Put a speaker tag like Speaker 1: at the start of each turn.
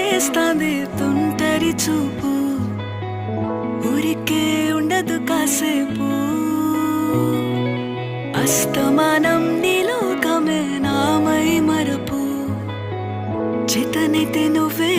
Speaker 1: చేస్తాంది తుంటరి చూపు, ఊరికే ఉండదు కాసేపు. అస్తమానం నీలోకమే నామై మరపు, చేతనైతే నువ్వే